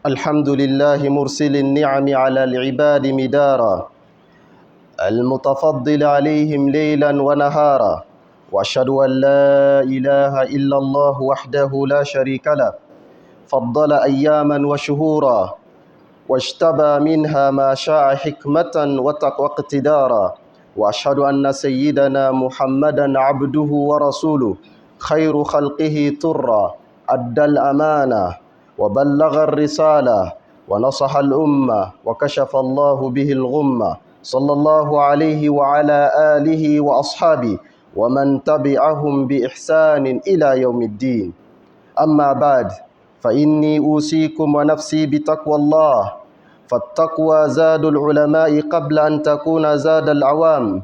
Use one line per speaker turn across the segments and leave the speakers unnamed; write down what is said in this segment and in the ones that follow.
الحمد لله مرسل النعم على العباد مدارا المتفضل عليهم ليلا ونهارا، وأشهد أن لا إله إلا الله وحده لا شريك له، فضل أياما وشهورا واجتبى منها ما شاء حكمة واقتدارا. وأشهد أن سيدنا محمدا عبده ورسوله خير خلقه طرا، أدى الأمانة وبلغ الرسالة ونصح الأمة وكشف الله به الغمة، صلى الله عليه وعلى آله وأصحابه ومن تبعهم بإحسان إلى يوم الدين. أما بعد، فإني أوصيكم ونفسي بتقوى الله، فالتقوى زاد العلماء قبل أن تكون زاد العوام،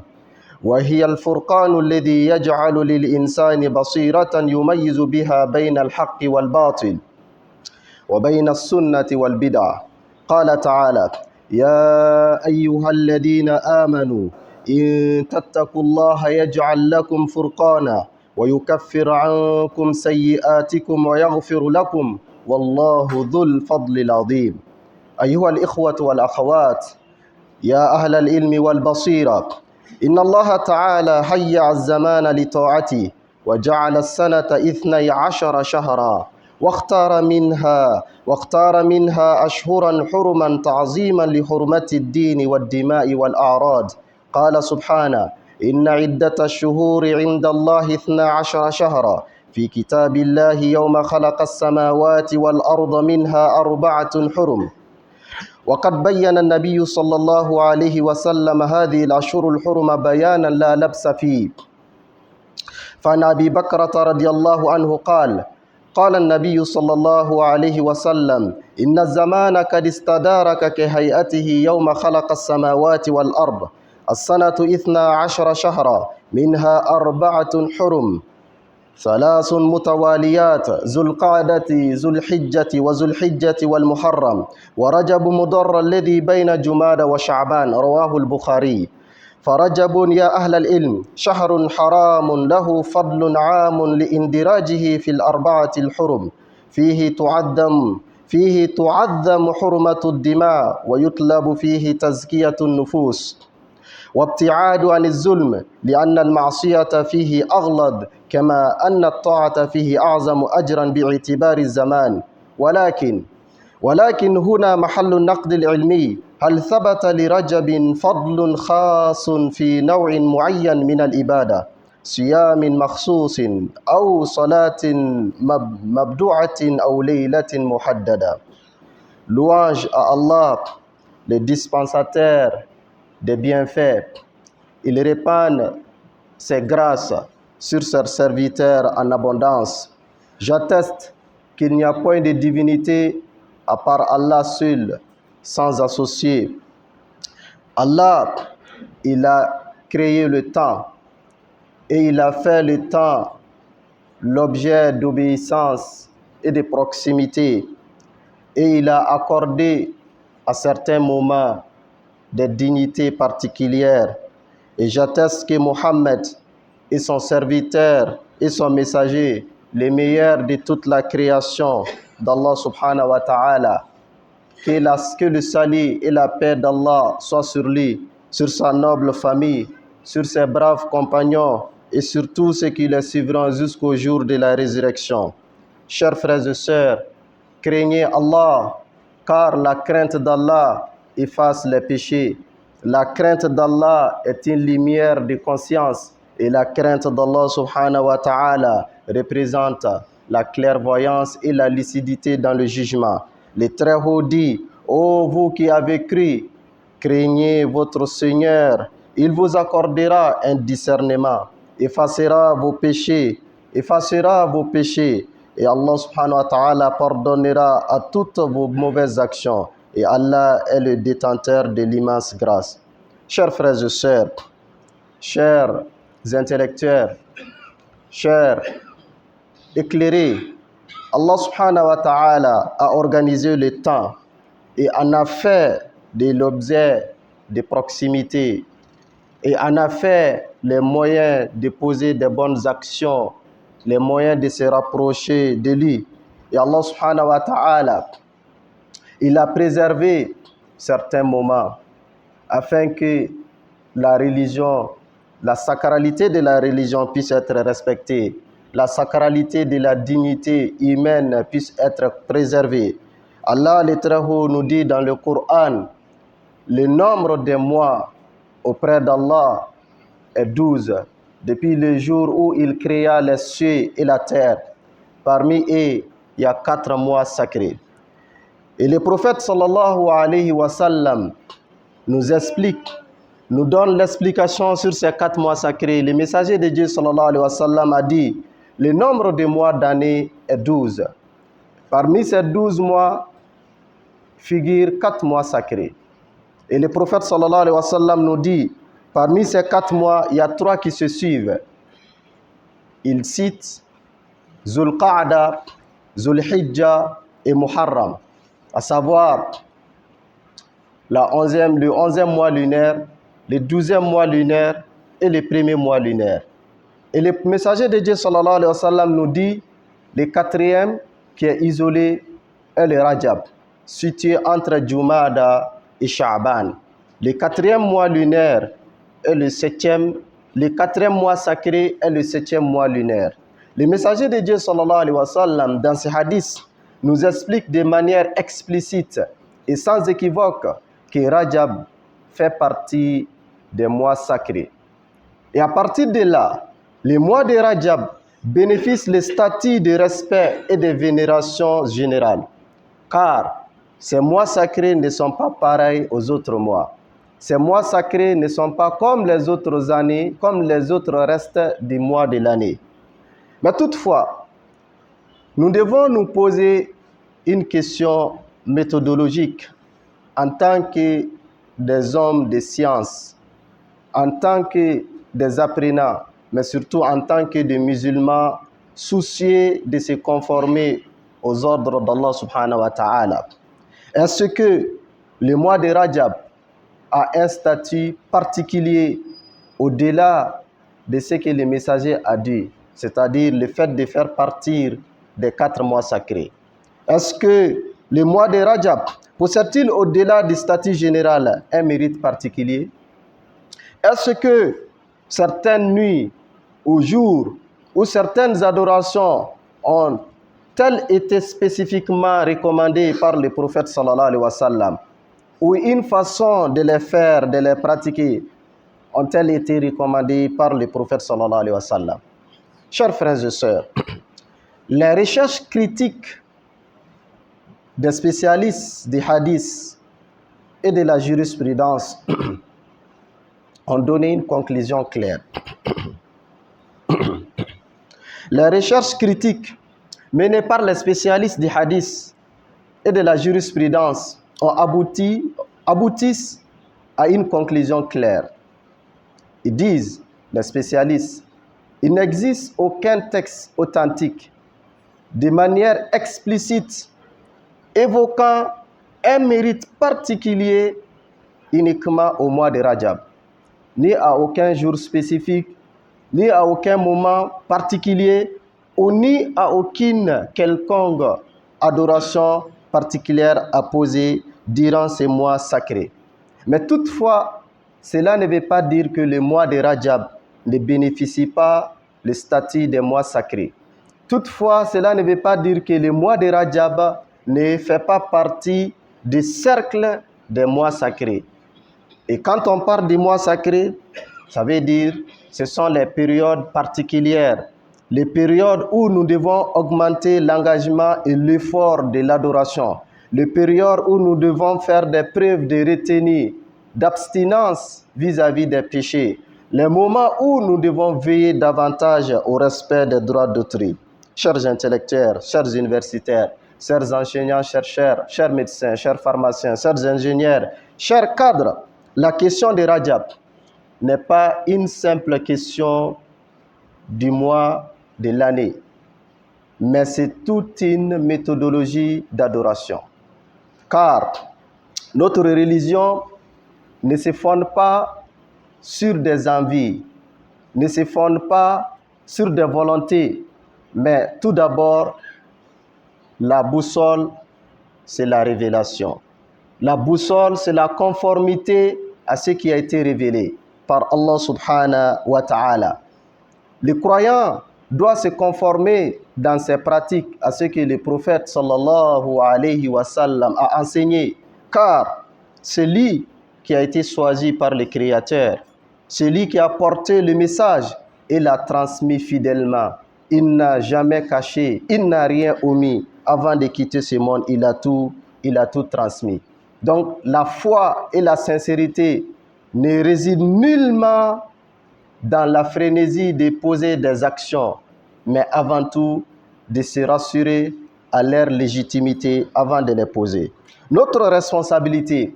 وهي الفرقان الذي يجعل للإنسان بصيرة يميز بها بين الحق والباطل وبين السنة والبدع. قال تعالى: يا أيها الذين آمنوا إن تتقوا الله يجعل لكم فرقانا ويكفر عنكم سيئاتكم ويغفر لكم والله ذو الفضل العظيم. أيها الإخوة والأخوات، يا أهل العلم والبصيرة، إن الله تعالى هيأ الزمان لطاعته وجعل السنة 12 شهرا، واختار منها أشهرا حرما تعظيما لحرمة الدين والدماء والأعراض. قال سبحانه: إن عدة الشهور عند الله 12 شهرا في كتاب الله يوم خلق السماوات والأرض منها 4 حرم. وقد بين النبي صلى الله عليه وسلم هذه الأشهر الحرم بيانا لا لبس فيه. فعن أبي بكرة رضي الله عنه قال النبي صلى الله عليه وسلم: إن الزمان قد استدارك كهيئته يوم خلق السماوات والأرض. السنة 12 شهرا منها 4 حرم، 3 متواليات: ذو القعدة ذو الحجة وذو الحجة والمحرم ورجب مضر الذي بين جمادى وشعبان. رواه البخاري. فرجب يا أهل العلم شهر حرام له فضل عام لاندراجه في ال4 الحرم، فيه تعظم حرمة الدماء ويطلب فيه تزكية النفوس وابتعاد عن الظلم، لأن المعصية فيه أغلظ كما أن الطاعة فيه أعظم أجرا باعتبار الزمان. ولكن هنا محل النقد العلمي: هل ثبت لرجب فضل خاص في نوع معين من الإبادة، صيام مخصوص أو صلاة مبدوعة أو ليلة محددة؟ Louange à Allah, le dispensateur des bienfaits. Il répand ses grâces sur ses serviteurs en abondance. J'atteste qu'il n'y a point de divinité à part Allah seul, sans associé. Allah, il a créé le temps et il a fait le temps l'objet d'obéissance et de proximité, et il a accordé à certains moments des dignités particulières. Et j'atteste que Mohammed est son serviteur et son messager, les meilleurs de toute la création d'Allah subhanahu wa ta'ala. Que le salut et la paix d'Allah soient sur lui, sur sa noble famille, sur ses braves compagnons et sur tous ceux qui les suivront jusqu'au jour de la résurrection. Chers frères et sœurs, craignez Allah, car la crainte d'Allah efface les péchés. La crainte d'Allah est une lumière de conscience, et la crainte d'Allah subhanahu wa ta'ala représente la clairvoyance et la lucidité dans le jugement. Le Très-Haut dit: ô vous qui avez cru, craignez votre Seigneur, il vous accordera un discernement, effacera vos péchés, et Allah subhanahu wa ta'ala pardonnera à toutes vos mauvaises actions, et Allah est le détenteur de l'immense grâce. Chers frères et sœurs, chers intellectuels, chers éclairés, Allah subhanahu wa ta'ala a organisé le temps et en a fait de l'objet de proximité et en a fait les moyens de poser des bonnes actions, les moyens de se rapprocher de lui. Et Allah subhanahu wa ta'ala Il a préservé certains moments afin que la religion, la sacralité de la religion puisse être respectée, la sacralité de la dignité humaine puisse être préservée. Allah l'Éternel nous dit dans le Coran, le nombre des mois auprès d'Allah est 12, depuis le jour où il créa les cieux et la terre. Parmi eux, il y a 4 mois sacrés. Et le prophète sallallahu alayhi wa sallam nous explique, nous donne l'explication sur ces 4 mois sacrés. Le messager de Dieu sallallahu alayhi wa sallam a dit, le nombre de mois d'année est 12. Parmi ces 12 mois figurent 4 mois sacrés. Et le prophète sallallahu alayhi wa sallam nous dit, parmi ces 4 mois, il y a 3 qui se suivent. Il cite Zul Qa'da, Zul Hijja et Muharram, à savoir le 11e mois lunaire, le 12e mois lunaire et le 1er mois lunaire. Et le messager de Dieu sallallahu alayhi wa sallam nous dit, le 4e qui est isolé est le Rajab, situé entre Jumada et Sha'ban. Le 4e mois lunaire est le 7e, le 4e mois sacré est le 7e mois lunaire. Le messager de Dieu sallallahu alayhi wa sallam dans ces hadiths nous explique de manière explicite et sans équivoque que Rajab fait partie des mois sacrés. Et à partir de là, les mois de Rajab bénéficient le statut de respect et de vénération générale, car ces mois sacrés ne sont pas pareils aux autres mois. Ces mois sacrés ne sont pas comme les autres années, comme les autres restes des mois de l'année. Mais toutefois, nous devons nous poser une question méthodologique en tant que des hommes de science, en tant que des apprenants, mais surtout en tant que des musulmans soucieux de se conformer aux ordres d'Allah subhanahu wa ta'ala. Est-ce que le mois de Rajab a un statut particulier au-delà de ce que le messager a dit, c'est-à-dire le fait de faire partir des 4 mois sacrés? Est-ce que le mois de Rajab possède-t-il au-delà du statut général un mérite particulier? Est-ce que certaines nuits ou jours ou certaines adorations ont-elles été spécifiquement recommandées par le prophète sallallahu alayhi wa sallam, ou une façon de les faire, de les pratiquer, ont-elles été recommandées par le prophète sallallahu alayhi wa sallam? Chers frères et sœurs, les recherches critiques des spécialistes des hadiths et de la jurisprudence ont donné une conclusion claire. Les recherches critiques menées par les spécialistes des hadiths et de la jurisprudence ont aboutissent à une conclusion claire. Ils disent, les spécialistes, il n'existe aucun texte authentique de manière explicite évoquant un mérite particulier uniquement au mois de Rajab, ni à aucun jour spécifique, ni à aucun moment particulier, ou ni à aucune quelconque adoration particulière à poser durant ces mois sacrés. Mais toutefois, cela ne veut pas dire que le mois de Rajab ne bénéficie pas le statut des mois sacrés. Toutefois, cela ne veut pas dire que le mois de Rajab ne fait pas partie du cercle des mois sacrés. Et quand on parle des mois sacrés, ça veut dire ce sont les périodes particulières, les périodes où nous devons augmenter l'engagement et l'effort de l'adoration, les périodes où nous devons faire des preuves de retenue, d'abstinence vis-à-vis des péchés, les moments où nous devons veiller davantage au respect des droits d'autrui. Chers intellectuels, chers universitaires, chers enseignants, chercheurs, chers médecins, chers pharmaciens, chers ingénieurs, chers cadres, la question de Rajab n'est pas une simple question du mois de l'année, mais c'est toute une méthodologie d'adoration. Car notre religion ne se fonde pas sur des envies, ne se fonde pas sur des volontés, mais tout d'abord, la boussole c'est la révélation. La boussole, c'est la conformité à ce qui a été révélé par Allah subhanahu wa ta'ala. Le croyant doit se conformer dans ses pratiques à ce que le prophète sallallahu alayhi wa sallam a enseigné, car c'est lui qui a été choisi par le Créateur, c'est lui qui a porté le message et l'a transmis fidèlement. Il n'a jamais caché, il n'a rien omis. Avant de quitter ce monde, il a tout transmis. Donc la foi et la sincérité ne résident nullement dans la frénésie de poser des actions, mais avant tout de se rassurer à leur légitimité avant de les poser. Notre responsabilité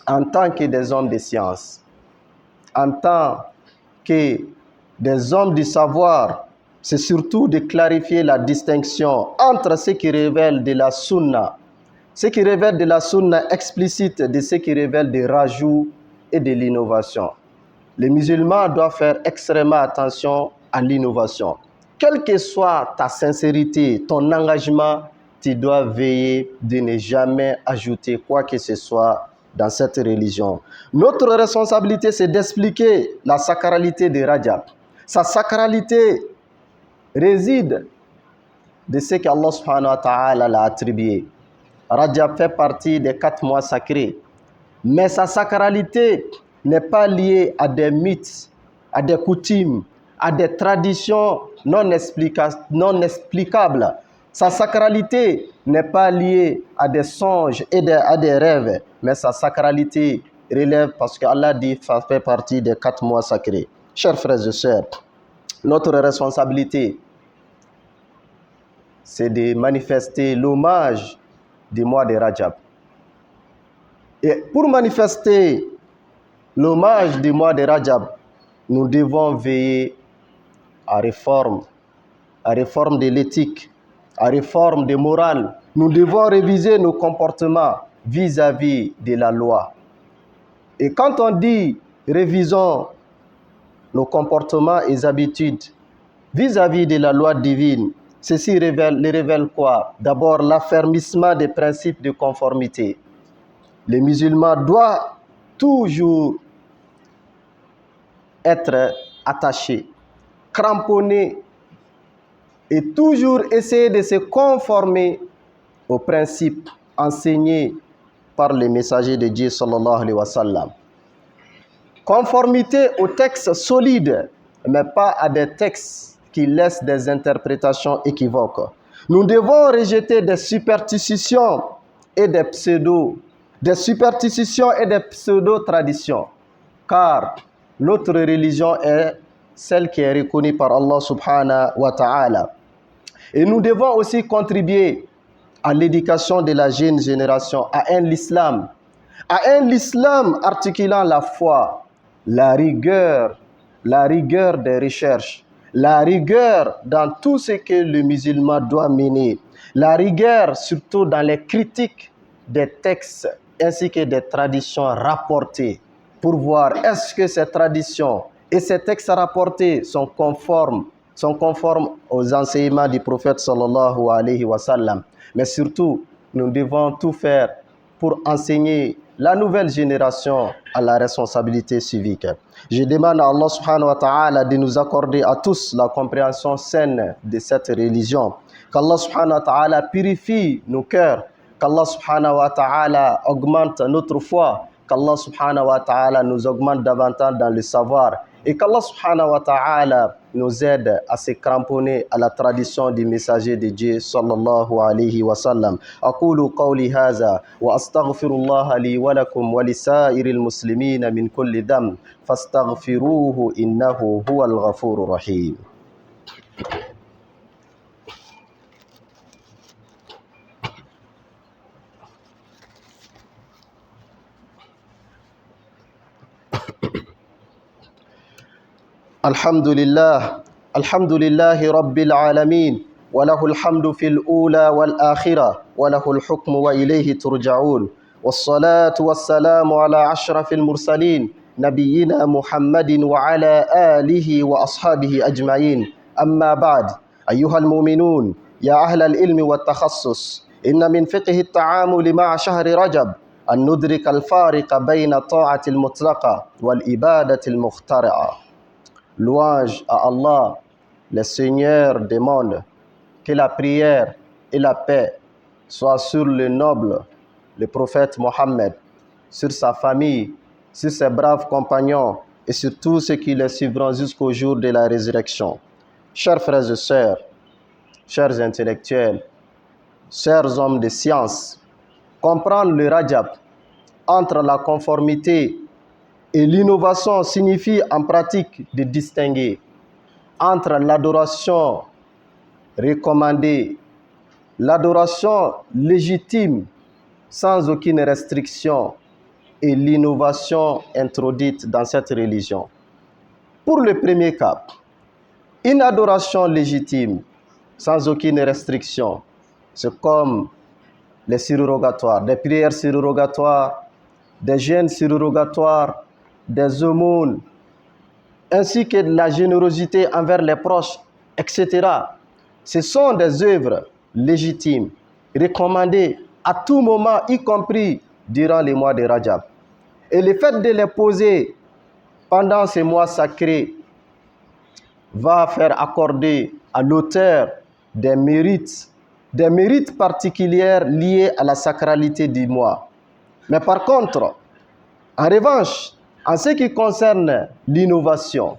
en tant que des hommes de science, en tant que des hommes du savoir, c'est surtout de clarifier la distinction entre ce qui révèle de la sunna, ce qui révèle de la sunna explicite de ce qui révèle des rajouts et de l'innovation. Les musulmans doivent faire extrêmement attention à l'innovation. Quelle que soit ta sincérité, ton engagement, tu dois veiller de ne jamais ajouter quoi que ce soit dans cette religion. Notre responsabilité, c'est d'expliquer la sacralité de Rajab. Sa sacralité réside de ce qu'Allah subhanahu wa ta'ala l'a attribué. Rajab fait partie des 4 mois sacrés. Mais sa sacralité n'est pas liée à des mythes, à des coutumes, à des traditions non explicables. Sa sacralité n'est pas liée à des songes et à des rêves, mais sa sacralité relève parce qu'Allah dit que ça fait partie des 4 mois sacrés. Chers frères et sœurs, notre responsabilité, c'est de manifester l'hommage du mois de Rajab. Et pour manifester l'hommage du mois de Rajab, nous devons veiller à réforme de l'éthique, à réforme des morales. Nous devons réviser nos comportements vis-à-vis de la loi. Et quand on dit révisons nos comportements et habitudes vis-à-vis de la loi divine, ceci révèle quoi? D'abord, l'affermissement des principes de conformité. Les musulmans doivent toujours être attachés, cramponnés et toujours essayer de se conformer aux principes enseignés par les messagers de Dieu sallallahu alayhi wa sallam. Conformité aux textes solides, mais pas à des textes qui laissent des interprétations équivoques. Nous devons rejeter des superstitions et des pseudo-traditions, car notre religion est celle qui est reconnue par Allah subhanahu wa ta'ala. Et nous devons aussi contribuer à l'éducation de la jeune génération, à un islam articulant la foi, la rigueur des recherches, la rigueur dans tout ce que le musulman doit mener, la rigueur surtout dans les critiques des textes ainsi que des traditions rapportées pour voir est-ce que ces traditions et ces textes rapportés sont conformes aux enseignements du prophète sallallahu alayhi wa sallam. Mais surtout, nous devons tout faire pour enseigner la nouvelle génération à la responsabilité civique. Je demande à Allah subhanahu wa ta'ala de nous accorder à tous la compréhension saine de cette religion. Qu'Allah subhanahu wa ta'ala purifie nos cœurs. Qu'Allah subhanahu wa ta'ala augmente notre foi. Qu'Allah subhanahu wa ta'ala nous augmente davantage dans le savoir. Et qu'Allah subhanahu wa ta'ala nous aide à se cramponner à la tradition du messager de Dieu sallallahu alayhi wa sallam. Aqulu qawli hadha wa astaghfirullah li wa lakum wa lisairil muslimina min kulli dam fastaghfiruhu innahu huwal ghafurur rahim. الحمد لله رب العالمين وله الحمد في الأولى والآخرة وله الحكم وإليه ترجعون والصلاة والسلام على أشرف المرسلين نبينا محمد وعلى آله وأصحابه أجمعين أما بعد أيها المؤمنون يا أهل العلم والتخصص إن من فقه التعامل مع شهر رجب أن ندرك الفارق بين الطاعة المطلقة والإبادة المخترعة. Louange à Allah, le Seigneur des mondes, que la prière et la paix soient sur le noble, le prophète Mohammed, sur sa famille, sur ses braves compagnons et sur tous ceux qui les suivront jusqu'au jour de la résurrection. Chers frères et sœurs, chers intellectuels, chers hommes de science, comprendre le Rajab entre la conformité et l'innovation signifie en pratique de distinguer entre l'adoration recommandée, l'adoration légitime sans aucune restriction et l'innovation introduite dans cette religion. Pour le premier cas, une adoration légitime sans aucune restriction, c'est comme les surrogatoires, des prières surrogatoires, des jeûnes surrogatoires, des aumônes, ainsi que de la générosité envers les proches, etc. Ce sont des œuvres légitimes, recommandées à tout moment, y compris durant les mois de Rajab. Et le fait de les poser pendant ces mois sacrés va faire accorder à l'auteur des mérites particuliers liés à la sacralité du mois. Mais par contre, en revanche, en ce qui concerne l'innovation,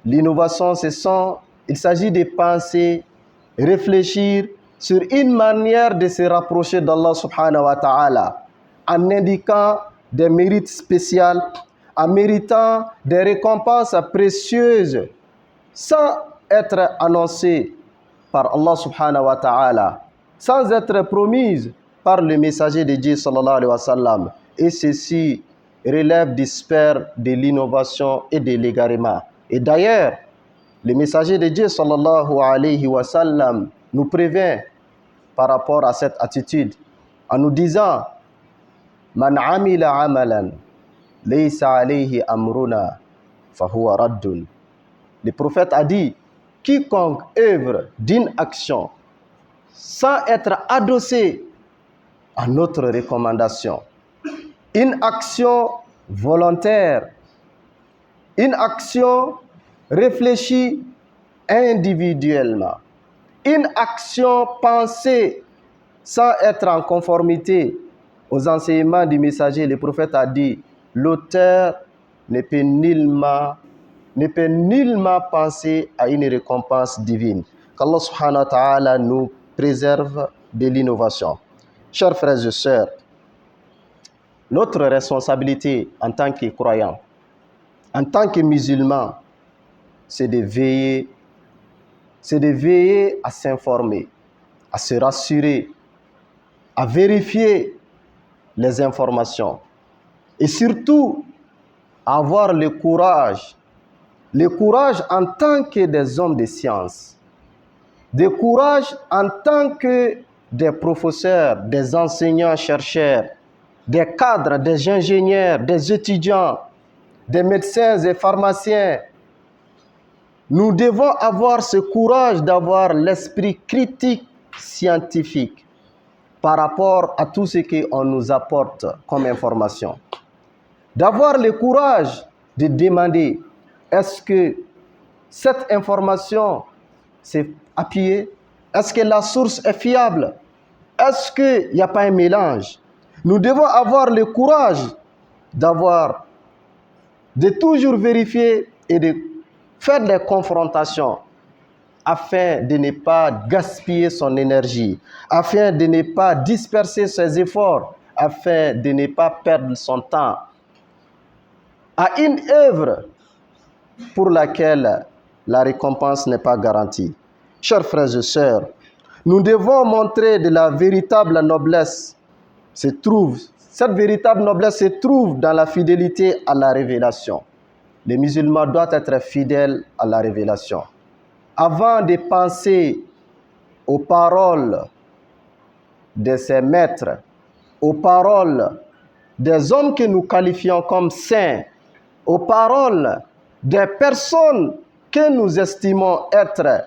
il s'agit de penser, réfléchir sur une manière de se rapprocher d'Allah subhanahu wa ta'ala en indiquant des mérites spéciaux, en méritant des récompenses précieuses sans être annoncées par Allah subhanahu wa ta'ala, sans être promises par le messager de Dieu sallallahu alayhi wa sallam. Et ceci relève du sphère de l'innovation et de l'égarement. Et d'ailleurs, le messager de Dieu sallallahu alayhi wa sallam nous prévient par rapport à cette attitude en nous disant Man amila amalan laysa alayhi amruna fahuwa raddun. Le prophète a dit quiconque œuvre d'une action sans être adossé à notre recommandation, une action volontaire, une action réfléchie individuellement, une action pensée sans être en conformité aux enseignements du messager. Le prophète a dit, l'auteur ne peut nullement penser à une récompense divine. Qu'Allah subhanahu wa ta'ala nous préserve de l'innovation. Chers frères et sœurs, notre responsabilité en tant que croyants, en tant que musulmans, c'est de veiller à s'informer, à se rassurer, à vérifier les informations et surtout avoir le courage en tant que des hommes de science, le courage en tant que des professeurs, des enseignants-chercheurs, des cadres, des ingénieurs, des étudiants, des médecins et pharmaciens. Nous devons avoir ce courage d'avoir l'esprit critique scientifique par rapport à tout ce qu'on nous apporte comme information. D'avoir le courage de demander, est-ce que cette information c'est appuyée? Est-ce que la source est fiable? Est-ce qu'il n'y a pas un mélange? Nous devons avoir le courage de toujours vérifier et de faire des confrontations afin de ne pas gaspiller son énergie, afin de ne pas disperser ses efforts, afin de ne pas perdre son temps à une œuvre pour laquelle la récompense n'est pas garantie. Chers frères et sœurs, nous devons montrer de la véritable noblesse. Cette véritable noblesse se trouve dans la fidélité à la révélation. Les musulmans doivent être fidèles à la révélation. Avant de penser aux paroles de ses maîtres, aux paroles des hommes que nous qualifions comme saints, aux paroles des personnes que nous estimons être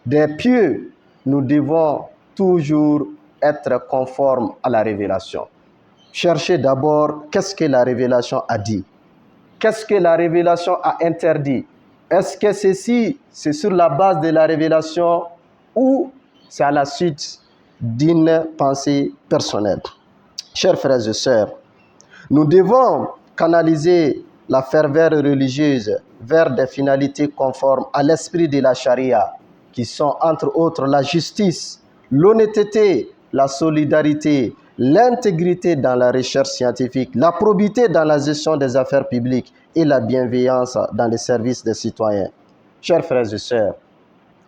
des pieux, nous devons toujours être conforme à la révélation. Cherchez d'abord qu'est-ce que la révélation a dit. Qu'est-ce que la révélation a interdit? Est-ce que ceci, c'est sur la base de la révélation ou c'est à la suite d'une pensée personnelle? Chers frères et sœurs, nous devons canaliser la ferveur religieuse vers des finalités conformes à l'esprit de la charia, qui sont entre autres la justice, l'honnêteté, la solidarité, l'intégrité dans la recherche scientifique, la probité dans la gestion des affaires publiques et la bienveillance dans les services des citoyens. Chers frères et sœurs,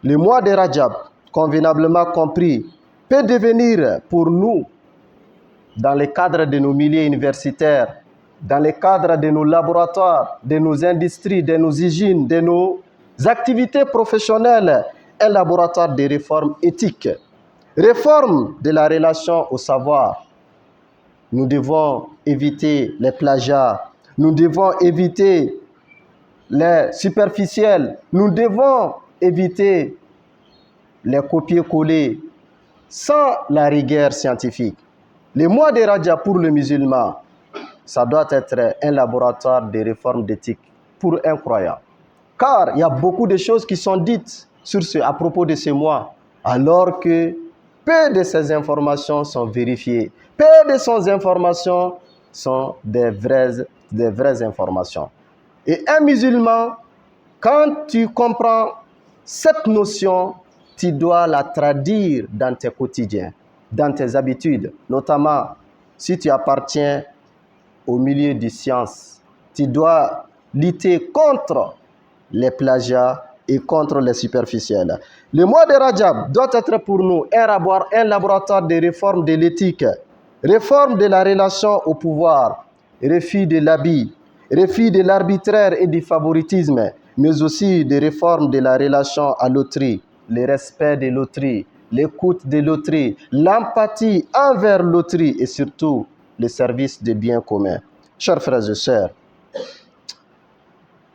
le mois de Rajab, convenablement compris, peut devenir pour nous, dans le cadre de nos milieux universitaires, dans le cadre de nos laboratoires, de nos industries, de nos usines, de nos activités professionnelles, un laboratoire de réforme éthique. Réforme de la relation au savoir. Nous devons éviter les plagiats. Nous devons éviter les superficiels. Nous devons éviter les copier-coller sans la rigueur scientifique. Le mois de Rajab pour le musulman, ça doit être un laboratoire de réforme d'éthique pour un croyant. Car il y a beaucoup de choses qui sont dites à propos de ce mois, alors que peu de ces informations sont vérifiées. Peu de ces informations sont des vraies informations. Et un musulman, quand tu comprends cette notion, tu dois la traduire dans tes quotidiens, dans tes habitudes, notamment si tu appartiens au milieu des sciences. Tu dois lutter contre les plagiats et contre les superficiels. Le mois de Rajab doit être pour nous un laboratoire de réforme de l'éthique, réforme de la relation au pouvoir, refus de l'habit, refus de l'arbitraire et du favoritisme, mais aussi de réforme de la relation à l'autrui, le respect de l'autrui, l'écoute de l'autrui, l'empathie envers l'autrui et surtout le service des biens communs. Chers frères et sœurs,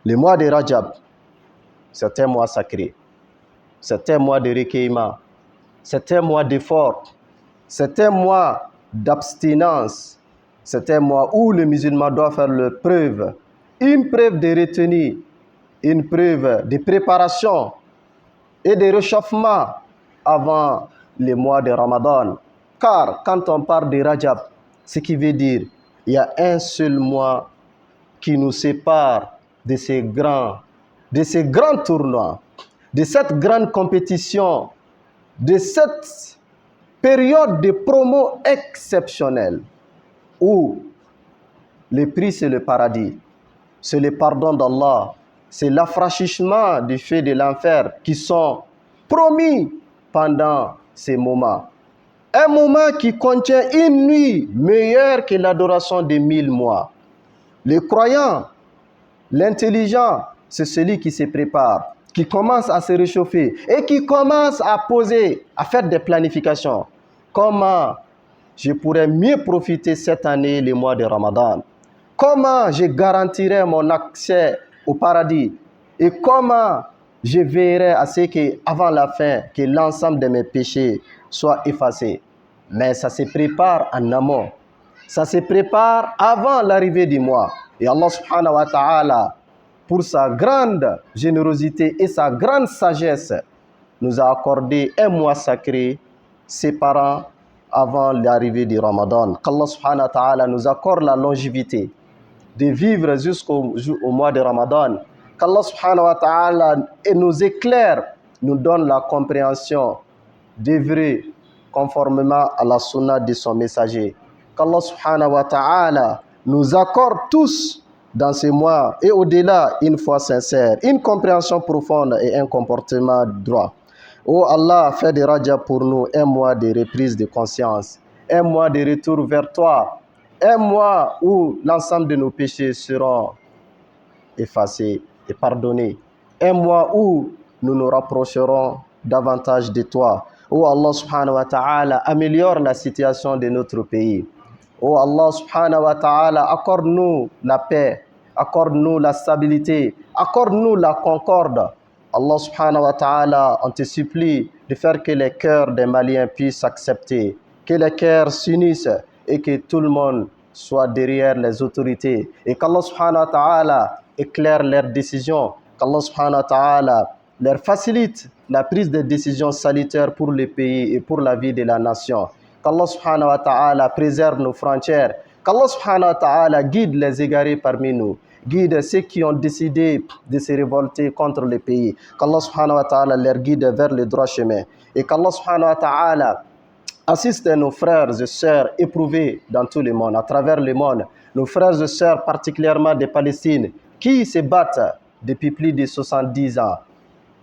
le mois de Rajab, c'est un mois sacré, c'est un mois de recueillement, c'est un mois d'effort, c'est un mois d'abstinence, c'est un mois où le musulman doit faire une preuve de retenue, une preuve de préparation et de réchauffement avant le mois de Ramadan. Car quand on parle de Rajab, ce qui veut dire il y a un seul mois qui nous sépare de ces grands tournois, de cette grande compétition, de cette période de promo exceptionnelle où le prix c'est le paradis, c'est le pardon d'Allah, c'est l'affranchissement du feu de l'enfer qui sont promis pendant ces moments. Un moment qui contient une nuit meilleure que l'adoration de 1000 mois. Le croyant, l'intelligent, c'est celui qui se prépare, qui commence à se réchauffer et qui commence à faire des planifications. Comment je pourrais mieux profiter cette année, le mois de Ramadan? Comment je garantirai mon accès au paradis? Et comment je veillerai à ce qu'avant la fin, que l'ensemble de mes péchés soient effacés? Mais ça se prépare en amont. Ça se prépare avant l'arrivée du mois. Et Allah subhanahu wa ta'ala, pour sa grande générosité et sa grande sagesse, nous a accordé un mois sacré séparant avant l'arrivée du Ramadan. Qu'Allah subhanahu wa ta'ala nous accorde la longévité de vivre jusqu'au mois de Ramadan. Qu'Allah subhanahu wa ta'ala nous éclaire, nous donne la compréhension d'œuvrer conformément à la sunna de son messager. Qu'Allah subhanahu wa ta'ala nous accorde tous dans ces mois et au-delà une foi sincère, une compréhension profonde et un comportement droit. Oh Allah, fais de Rajab pour nous un mois de reprise de conscience, un mois de retour vers toi, un mois où l'ensemble de nos péchés seront effacés et pardonnés, un mois où nous nous rapprocherons davantage de toi. Oh Allah subhanahu wa ta'ala, améliore la situation de notre pays. Oh Allah subhanahu wa ta'ala, accorde-nous la paix, accorde-nous la stabilité, accorde-nous la concorde. Allah subhanahu wa ta'ala, on te supplie de faire que les cœurs des Maliens puissent accepter que les cœurs s'unissent et que tout le monde soit derrière les autorités et qu'Allah subhanahu wa ta'ala éclaire leurs décisions, qu'Allah subhanahu wa ta'ala leur facilite la prise de décisions salutaires pour le pays et pour la vie de la nation. Qu'Allah subhanahu wa ta'ala préserve nos frontières. Qu'Allah subhanahu wa ta'ala guide les égarés parmi nous. Guide ceux qui ont décidé de se révolter contre le pays. Qu'Allah subhanahu wa ta'ala leur guide vers le droit chemin. Et qu'Allah subhanahu wa ta'ala assiste nos frères et sœurs éprouvés dans tout le monde, à travers le monde. Nos frères et sœurs particulièrement de Palestine qui se battent depuis plus de 70 ans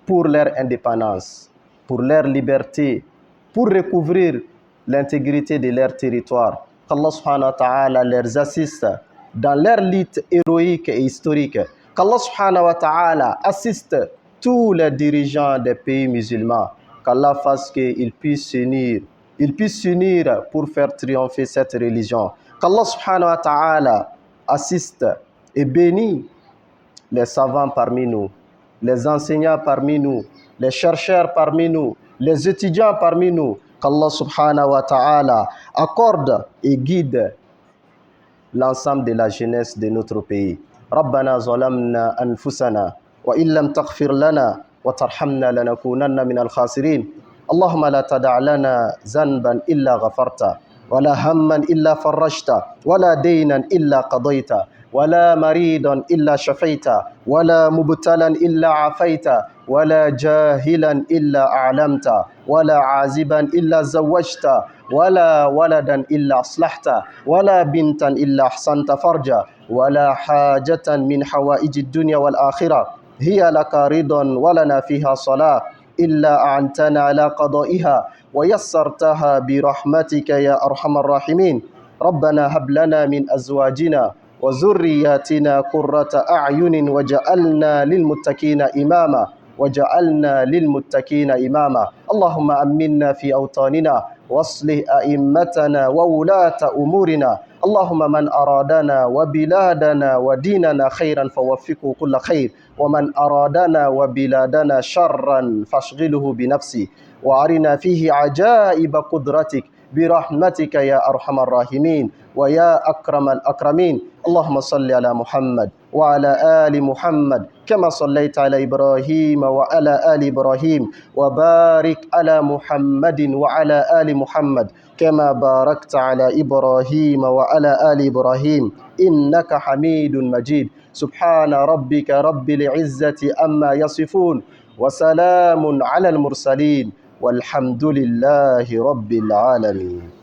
pour leur indépendance, pour leur liberté, pour recouvrir l'intégrité de leur territoire. Qu'Allah subhanahu wa ta'ala leur assiste dans leur lutte héroïque et historique. Qu'Allah subhanahu wa ta'ala assiste tous les dirigeants des pays musulmans. Qu'Allah fasse qu'ils puissent s'unir pour faire triompher cette religion. Qu'Allah subhanahu wa ta'ala assiste et bénit les savants parmi nous, les enseignants parmi nous, les chercheurs parmi nous, les étudiants parmi nous. Qu'Allah subhanahu wa ta'ala accorde et guide l'ensemble de la jeunesse de notre pays. ربنا ظلمنا أنفسنا وإن لم تغفر لنا وترحمنا لنكونن من الخاسرين. اللهم لا تدع لنا ذنبا إلا غفرته ولا هما إلا فرجته ولا دينا إلا قضيته ولا مريضا إلا شفيته ولا مبتلا إلا عافيته ولا جاهلا إلا أعلمته ولا عازبا إلا زوجته ولا ولدا إلا أصلحته ولا بنتا إلا أحسنت فرجه ولا حاجة من حوائج الدنيا والآخرة هي لك رضا ولنا فيها صلاة إلا أعنتنا على قضائها ويسرتها برحمتك يا أرحم الراحمين. ربنا هب لنا من أزواجنا وذرياتنا قرة أعين وجعلنا للمتقين إماما. اللهم أمنا في أوطاننا واصلح أئمتنا وولاة أمورنا. اللهم من أرادنا وبلادنا وديننا خيرا فوفقه كل خير ومن أرادنا وبلادنا شرا فاشغله بنفسه وأرنا فيه عجائب قدرتك برحمتك يا أرحم الراحمين ويا أكرم الأكرمين. اللهم صل على محمد وعلى آل محمد كما صليت على إبراهيم وعلى آل إبراهيم وبارك على محمد وعلى آل محمد كما باركت على إبراهيم وعلى آل إبراهيم إنك حميد مجيد. سبحان ربك رب العزة أما يصفون وسلام على المرسلين والحمد لله رب العالمين.